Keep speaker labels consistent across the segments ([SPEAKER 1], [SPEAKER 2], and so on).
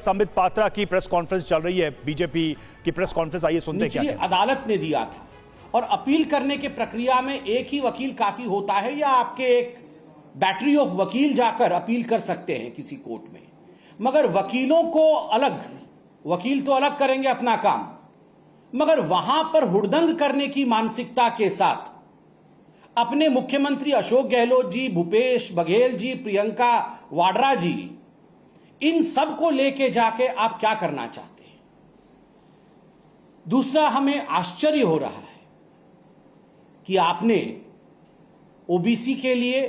[SPEAKER 1] संबित पात्रा की press conference चल रही है, बीजेपी की प्रेस कॉन्फ्रेंस, आइए सुनते हैं क्या
[SPEAKER 2] निचली अदालत ने दिया था। और अपील करने के प्रक्रिया में एक ही वकील काफी होता है या आपके एक बैटरी ऑफ वकील जाकर अपील कर सकते हैं किसी कोर्ट में? मगर वकीलों को अलग, वकील तो अलग करेंगे अपना काम, मगर वहां पर हुड़दंग करने की मानसिकता के साथ अपने मुख्यमंत्री अशोक गहलोत जी, भूपेश बघेल जी, प्रियंका वाड्रा जी, इन सब को लेके जाके आप क्या करना चाहते हैं? दूसरा, हमें आश्चर्य हो रहा है कि आपने ओबीसी के लिए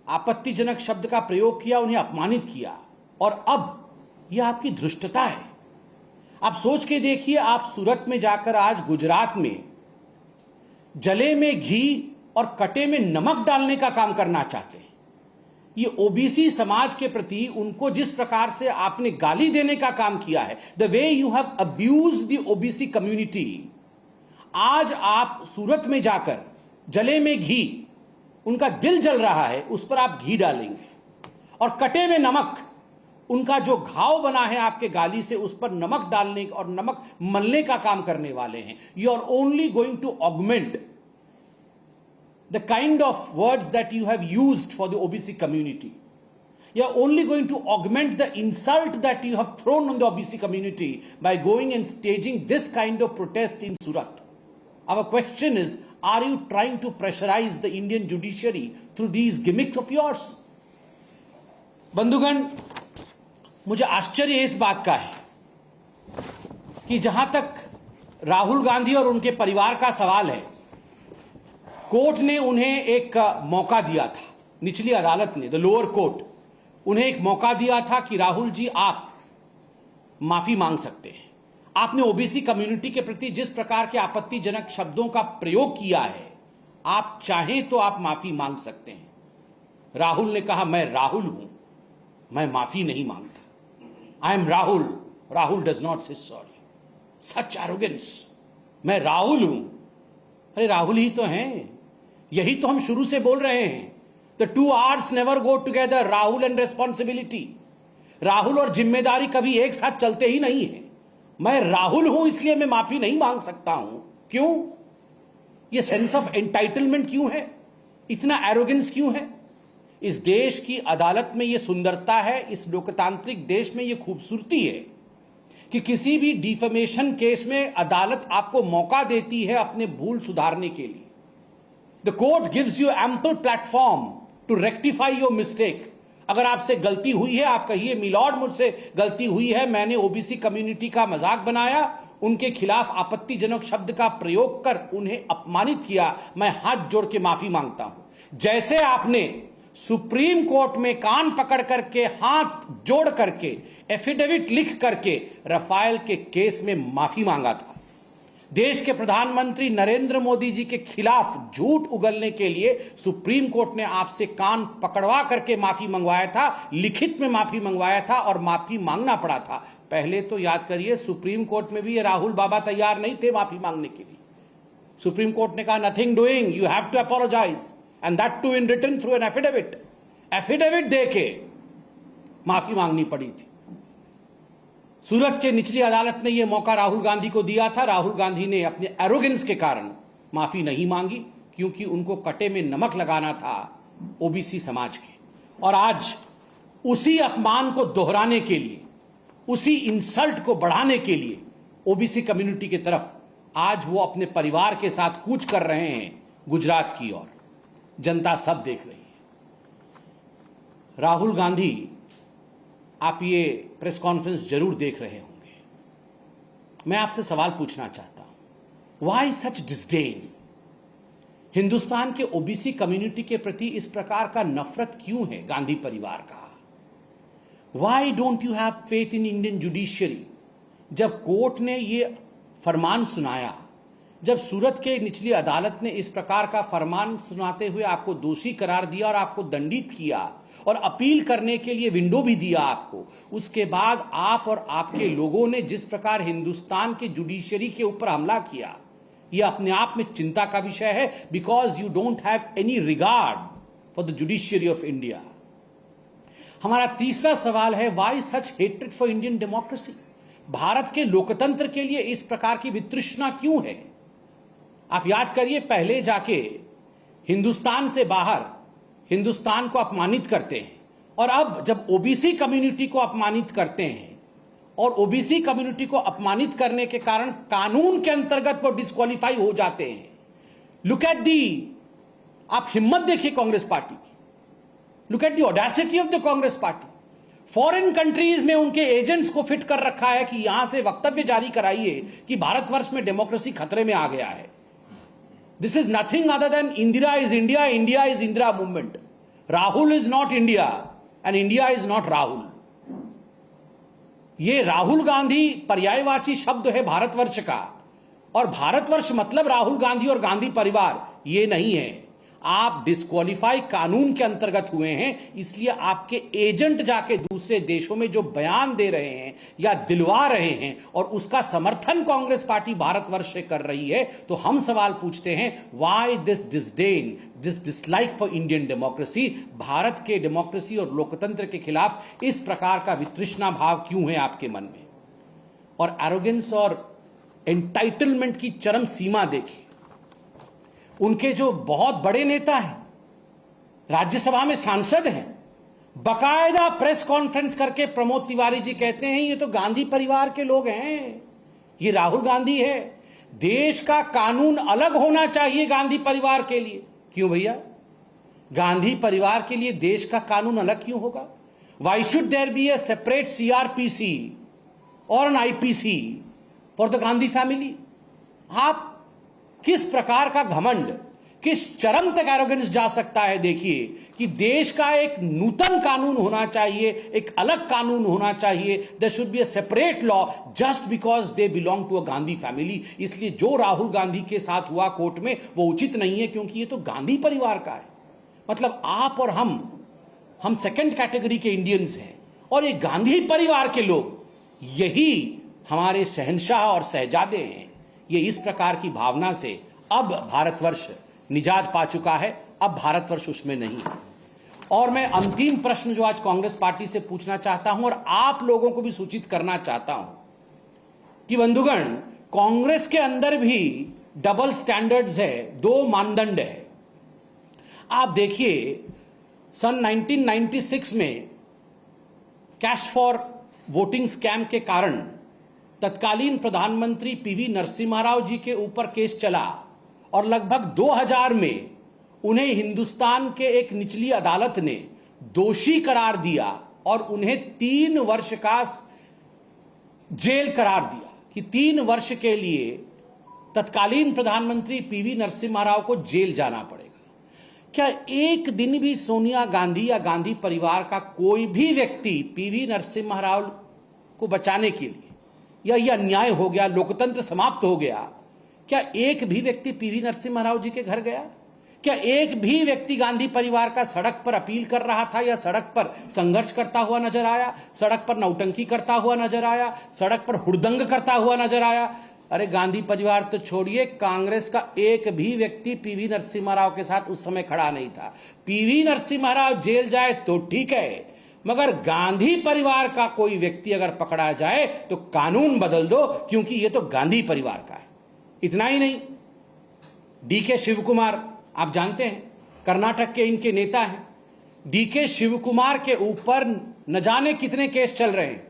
[SPEAKER 2] आपत्तिजनक शब्द का प्रयोग किया, उन्हें अपमानित किया, और अब यह आपकी धृष्टता है। आप सोच के देखिए, आप सूरत में जाकर आज गुजरात में जले में घी और कटे में नमक डालने का काम करना चाहते हैं। ये ओबीसी समाज के प्रति उनको जिस प्रकार से आपने गाली देने का काम किया है, the way you have abused the OBC community, आज आप सूरत में जाकर जले में घी, उनका दिल जल रहा है, उस पर आप घी डालेंगे, और कटे में नमक, उनका जो घाव बना है आपके गाली से, उस पर नमक डालने और नमक मलने का काम करने वाले हैं। You are only going to augment the kind of words that you have used for the OBC community. You are only going to augment the insult that you have thrown on the OBC community by going and staging this kind of protest in Surat. Our question is, are you trying to pressurize the Indian judiciary through these gimmicks of yours? बंधुगण, मुझे आश्चर्य इस बात का है कि जहां तक राहुल गांधी और उनके परिवार का सवाल है, कोर्ट ने उन्हें एक मौका दिया था, निचली अदालत ने, द लोअर कोर्ट, उन्हें एक मौका दिया था कि राहुल जी आप माफी मांग सकते हैं। आपने ओबीसी कम्युनिटी के प्रति जिस प्रकार के आपत्तिजनक शब्दों का प्रयोग किया है, आप चाहें तो आप माफी मांग सकते हैं। राहुल ने कहा, मैं राहुल हूं, मैं माफी नहीं मांगता। I am Rahul, Rahul does not से सॉरी। सच एरोगेंस, मैं राहुल हूं। अरे राहुल ही तो हैं, यही तो हम शुरू से बोल रहे हैं। The two R's never go together, Rahul and responsibility. Rahul और जिम्मेदारी कभी एक साथ चलते ही नहीं है। मैं राहुल हूं इसलिए मैं माफी नहीं मांग सकता हूं। क्यों? ये सेंस ऑफ एंटाइटलमेंट क्यों है? इतना एरोगेंस क्यों है? इस देश की अदालत में यह सुंदरता है, इस लोकतांत्रिक देश में यह खूबसूरती है कि किसी भी डिफेमेशन केस में अदालत आपको मौका देती है अपने भूल सुधारने के लिए। The court gives you ample platform to rectify your mistake. अगर आपसे गलती हुई है, आप कहिए, मिलॉर्ड मुझसे गलती हुई है, मैंने ओबीसी कम्युनिटी का मजाक बनाया, उनके खिलाफ आपत्तिजनक शब्द का प्रयोग कर उन्हें अपमानित किया, मैं हाथ जोड़ के माफी मांगता हूं। जैसे आपने सुप्रीम कोर्ट में कान पकड़ करके, हाथ जोड़ करके, एफिडेविट लिख करके राफेल के केस में माफी मांगा था। देश के प्रधानमंत्री नरेंद्र मोदी जी के खिलाफ झूठ उगलने के लिए सुप्रीम कोर्ट ने आपसे कान पकड़वा करके माफी मंगवाया था, लिखित में माफी मंगवाया था, और माफी मांगना पड़ा था। पहले तो याद करिए, सुप्रीम कोर्ट में भी ये राहुल बाबा तैयार नहीं थे माफी मांगने के लिए। सुप्रीम कोर्ट ने कहा, nothing doing, you have to apologise, and that too in written through an affidavit. Affidavit देके माफी मांगनी पड़ी थी। सूरत के निचली अदालत ने यह मौका राहुल गांधी को दिया था। राहुल गांधी ने अपने एरोगेंस के कारण माफी नहीं मांगी, क्योंकि उनको कटे में नमक लगाना था ओबीसी समाज के। और आज उसी अपमान को दोहराने के लिए, उसी इंसल्ट को बढ़ाने के लिए ओबीसी कम्युनिटी की तरफ आज वो अपने परिवार के साथ कूच कर रहे हैं गुजरात की ओर। जनता सब देख रही है। राहुल गांधी, आप ये प्रेस कॉन्फ्रेंस जरूर देख रहे होंगे। मैं आपसे सवाल पूछना चाहता हूं, व्हाई सच डिस्डेन? हिंदुस्तान के ओबीसी कम्युनिटी के प्रति इस प्रकार का नफरत क्यों है गांधी परिवार का? Why don't you have faith in Indian judiciary? जब कोर्ट ने ये फरमान सुनाया, जब सूरत के निचली अदालत ने इस प्रकार का फरमान सुनाते हुए आपको दोषी करार दिया और आपको दंडित किया और अपील करने के लिए विंडो भी दिया आपको, उसके बाद आप और आपके लोगों ने जिस प्रकार हिंदुस्तान के जुडिशरी के ऊपर हमला किया, यह अपने आप में चिंता का विषय है। Because you don't have any regard for the judiciary of India. हमारा तीसरा सवाल है, why such hatred for Indian democracy? Bharat के लोकतंत्र के लिए इस प्रकार की वितृष्णा क्यों है? आप याद करिए, पहले जाके हिंदुस्तान से बाहर हिंदुस्तान को अपमानित करते हैं, और अब जब ओबीसी कम्युनिटी को अपमानित करते हैं और ओबीसी कम्युनिटी को अपमानित करने के कारण कानून के अंतर्गत वो डिस्क्वालीफाई हो जाते हैं। लुक एट दी, आप हिम्मत देखिए कांग्रेस पार्टी की, look at the audacity of the Congress party. Foreign countries में उनके एजेंट्स को फिट कर रखा है कि यहां से वक्तव्य जारी कराइए कि भारतवर्ष में डेमोक्रेसी खतरे में आ गया है। This is nothing other than Indira is India, India is Indira movement. Rahul is not India and India is not Rahul. ये राहुल गांधी पर्यायवाची शब्द है भारतवर्ष का, और भारतवर्ष मतलब राहुल गांधी और गांधी परिवार ये नहीं है। आप डिस्क्वालीफाई कानून के अंतर्गत हुए हैं, इसलिए आपके एजेंट जाके दूसरे देशों में जो बयान दे रहे हैं या दिलवा रहे हैं और उसका समर्थन कांग्रेस पार्टी भारतवर्ष से कर रही है, तो हम सवाल पूछते हैं, why this disdain, this dislike for Indian democracy? Bharat के डेमोक्रेसी और लोकतंत्र के खिलाफ इस प्रकार का वितृष्णा भाव क्यों है आपके मन में? और एरोगेंस और एंटाइटलमेंट की चरम सीमा देखिए। उनके जो बहुत बड़े नेता हैं, राज्यसभा में सांसद हैं, बकायदा प्रेस कॉन्फ्रेंस करके प्रमोद तिवारी जी कहते हैं ये तो गांधी परिवार के लोग हैं, ये राहुल गांधी है। देश का कानून अलग होना चाहिए गांधी परिवार के लिए। क्यों भैया? गांधी परिवार के लिए देश का कानून अलग क्यों होगा? Why should there be a separate CrPC or an IPC for the Gandhi family? आप किस प्रकार का घमंड, किस चरम तक एरोगेंस जा सकता है? देखिए कि देश का एक नूतन कानून होना चाहिए, एक अलग कानून होना चाहिए। There should be a separate law just because they belong to a Gandhi family. इसलिए जो राहुल गांधी के साथ हुआ कोर्ट में वो उचित नहीं है, क्योंकि ये तो गांधी परिवार का है। मतलब आप और हम सेकेंड कैटेगरी के इंडियंस हैं, और ये गांधी परिवार के लोग, यही हमारे शहंशाह और शहजादे हैं। ये इस प्रकार की भावना से अब भारतवर्ष निजात पा चुका है, अब भारतवर्ष उसमें नहीं है। और मैं अंतिम प्रश्न जो आज कांग्रेस पार्टी से पूछना चाहता हूं और आप लोगों को भी सूचित करना चाहता हूं कि बंधुगण, कांग्रेस के अंदर भी डबल स्टैंडर्ड्स है, दो मानदंड है। आप देखिए, सन 1996 में कैश फॉर वोटिंग स्कैम के कारण तत्कालीन प्रधानमंत्री पीवी नरसिम्हा राव जी के ऊपर केस चला, और लगभग 2000 में उन्हें हिंदुस्तान के एक निचली अदालत ने दोषी करार दिया और उन्हें 3 वर्ष का जेल करार दिया कि 3 वर्ष के लिए तत्कालीन प्रधानमंत्री पीवी नरसिम्हा राव को जेल जाना पड़ेगा। क्या एक दिन भी सोनिया गांधी या गांधी परिवार का कोई भी व्यक्ति पीवी नरसिम्हा राव को बचाने के लिए, या यह अन्याय हो गया, लोकतंत्र समाप्त हो गया, क्या एक भी व्यक्ति पीवी नरसिम्हा राव जी के घर गया? क्या एक भी व्यक्ति गांधी परिवार का सड़क पर अपील कर रहा था या सड़क पर संघर्ष करता हुआ नजर आया, सड़क पर नौटंकी करता हुआ नजर आया, सड़क पर हुड़दंग करता हुआ नजर आया? अरे गांधी परिवार तो छोड़िए, कांग्रेस का एक भी व्यक्ति पीवी नरसिम्हा राव के साथ उस समय खड़ा नहीं था। पीवी नरसिम्हा राव जेल जाए तो ठीक है, मगर गांधी परिवार का कोई व्यक्ति अगर पकड़ा जाए तो कानून बदल दो, क्योंकि ये तो गांधी परिवार का है। इतना ही नहीं, डीके शिवकुमार, आप जानते हैं कर्नाटक के इनके नेता हैं, डीके शिवकुमार के ऊपर न जाने कितने केस चल रहे हैं,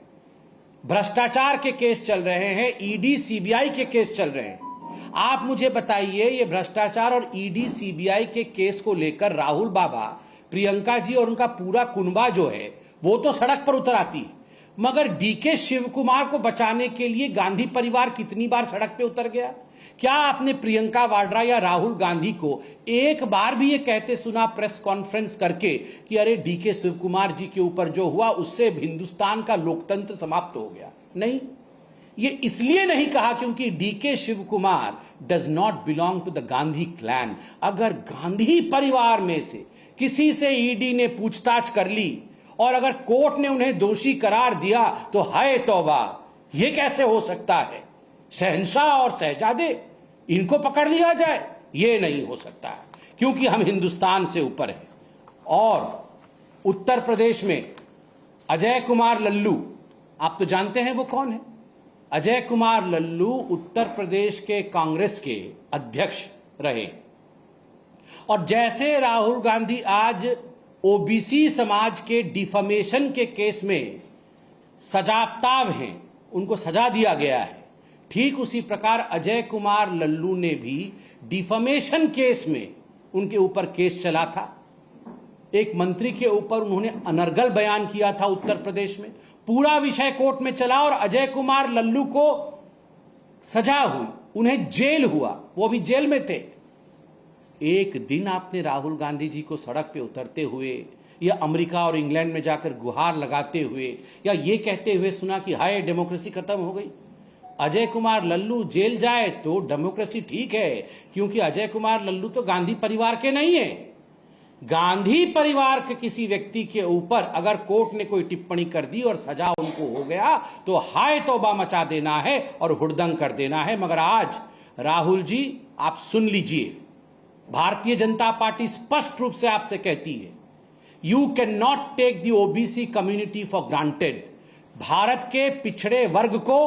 [SPEAKER 2] भ्रष्टाचार के केस चल रहे हैं, ईडी सीबीआई के केस चल रहे हैं। आप मुझे बताइए, ये भ्रष्टाचार और ईडी सीबीआई के केस को लेकर राहुल बाबा, प्रियंका जी और उनका पूरा कुनबा जो है वो तो सड़क पर उतर आती है, मगर डीके शिवकुमार को बचाने के लिए गांधी परिवार कितनी बार सड़क पे उतर गया? क्या आपने प्रियंका वाड्रा या राहुल गांधी को एक बार भी ये कहते सुना प्रेस कॉन्फ्रेंस करके कि अरे डीके शिवकुमार जी के ऊपर जो हुआ उससे हिंदुस्तान का लोकतंत्र समाप्त हो गया? नहीं, ये इसलिए नहीं कहा क्योंकि DK Shivakumar does not belong to the Gandhi clan. अगर गांधी परिवार में से किसी से ईडी ने पूछताछ कर ली और अगर कोर्ट ने उन्हें दोषी करार दिया तो हाय तौबा, ये कैसे हो सकता है? शहंशाह और शहजादे, इनको पकड़ लिया जाए? ये नहीं हो सकता है, क्योंकि हम हिंदुस्तान से ऊपर हैं। और उत्तर प्रदेश में अजय कुमार लल्लू, आप तो जानते हैं वो कौन है। अजय कुमार लल्लू उत्तर प्रदेश के कांग्रेस के अध्यक्ष रहे, और जैसे राहुल गांधी आज ओबीसी समाज के डिफेमेशन के केस में सजाताब हैं, उनको सजा दिया गया है, ठीक उसी प्रकार अजय कुमार लल्लू ने भी डिफेमेशन केस में उनके ऊपर केस चला था। एक मंत्री के ऊपर उन्होंने अनर्गल बयान किया था उत्तर प्रदेश में, पूरा विषय कोर्ट में चला और अजय कुमार लल्लू को सजा हुई, उन्हें जेल हुआ, वो भी जेल में थे। एक दिन आपने राहुल गांधी जी को सड़क पे उतरते हुए या अमेरिका और इंग्लैंड में जाकर गुहार लगाते हुए या ये कहते हुए सुना कि हाय डेमोक्रेसी खत्म हो गई। अजय कुमार लल्लू जेल जाए तो डेमोक्रेसी ठीक है, क्योंकि अजय कुमार लल्लू तो गांधी परिवार के नहीं है। गांधी परिवार के किसी व्यक्ति के ऊपर अगर कोर्ट ने कोई टिप्पणी कर दी और सजा उनको हो गया तो हाय तौबा मचा देना है और हुड़दंग कर देना है। मगर आज राहुल जी आप सुन लीजिए, भारतीय जनता पार्टी स्पष्ट रूप से आपसे कहती है, you can not take the OBC community for granted. Bharat के पिछड़े वर्ग को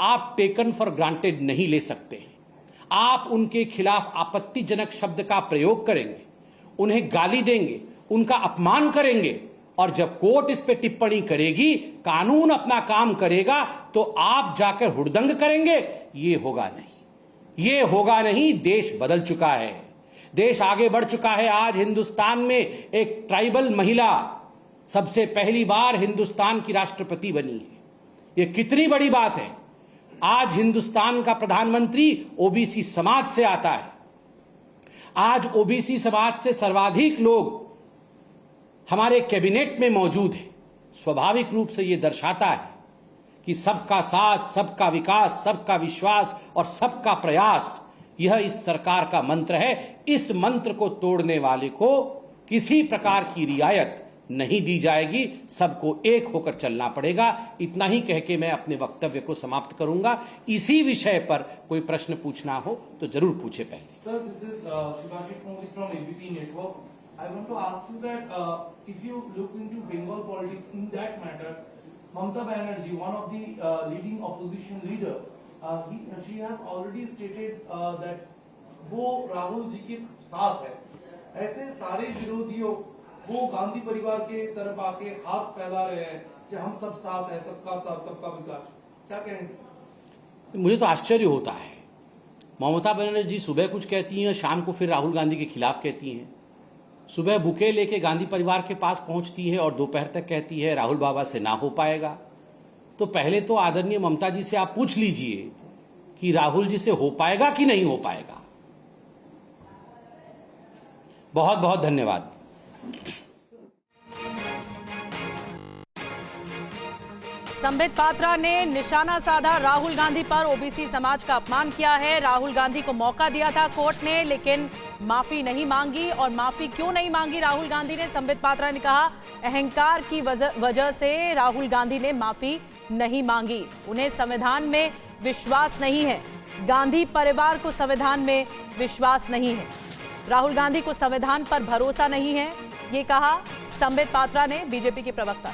[SPEAKER 2] आप टेकन फॉर ग्रांटेड नहीं ले सकते। आप उनके खिलाफ आपत्तिजनक शब्द का प्रयोग करेंगे, उन्हें गाली देंगे, उनका अपमान करेंगे, और जब कोर्ट इस पे टिप्पणी करेगी, कानून अपना काम करेगा, तो आप जाकर हुड़दंग करेंगे। ये होगा नहीं, ये होगा नहीं। देश बदल चुका है, देश आगे बढ़ चुका है। आज हिंदुस्तान में एक ट्राइबल महिला सबसे पहली बार हिंदुस्तान की राष्ट्रपति बनी है। ये कितनी बड़ी बात है। आज हिंदुस्तान का प्रधानमंत्री ओबीसी समाज से आता है। आज ओबीसी समाज से सर्वाधिक लोग हमारे कैबिनेट में मौजूद हैं। स्वाभाविक रूप से यह दर्शाता है कि सबका साथ, सबका विकास, सबका विश्वास और सबका प्रयास, यह इस सरकार का मंत्र है। इस मंत्र को तोड़ने वाले को किसी प्रकार की रियायत नहीं दी जाएगी, सबको एक होकर चलना पड़ेगा। इतना ही कह के मैं अपने वक्तव्य को समाप्त करूंगा। इसी विषय पर कोई प्रश्न पूछना हो तो जरूर पूछे पहले।
[SPEAKER 3] Sir, this is Shubhashish Modi from ABP Network. I want to ask you that if you look into Bengal politics in that matter, Mamata Banerjee, one of the leading opposition leader, she has already stated that वो राहुल जी के साथ है। ऐसे सारे विरोधियों वो गांधी परिवार के तरफ आके हाथ फैला रहे हैं कि हम सब साथ हैं, सबका साथ, सबका विकास। क्या कहेंगे?
[SPEAKER 2] मुझे तो आश्चर्य होता है, ममता बनर्जी सुबह कुछ कहती हैं, शाम को फिर राहुल गांधी के खिलाफ कहती हैं। सुबह बुके लेके गांधी परिवार के पास पहुंचती है और दोपहर तक कहती है राहुल बाबा से ना हो पाएगा। तो पहले तो आदरणीय ममता जी से आप पूछ लीजिए कि राहुल जी से हो पाएगा कि नहीं हो पाएगा। बहुत बहुत धन्यवाद।
[SPEAKER 4] संबित पात्रा ने निशाना साधा राहुल गांधी पर, ओबीसी समाज का अपमान किया है। राहुल गांधी को मौका दिया था कोर्ट ने, लेकिन माफी नहीं मांगी। और माफी क्यों नहीं मांगी राहुल गांधी ने? संबित पात्रा ने कहा अहंकार की वजह से राहुल गांधी ने माफी नहीं मांगी। उन्हें संविधान में विश्वास नहीं है, गांधी परिवार को संविधान में विश्वास नहीं है, राहुल गांधी को संविधान पर भरोसा नहीं है, ये कहा संबित पात्रा ने, बीजेपी के प्रवक्ता।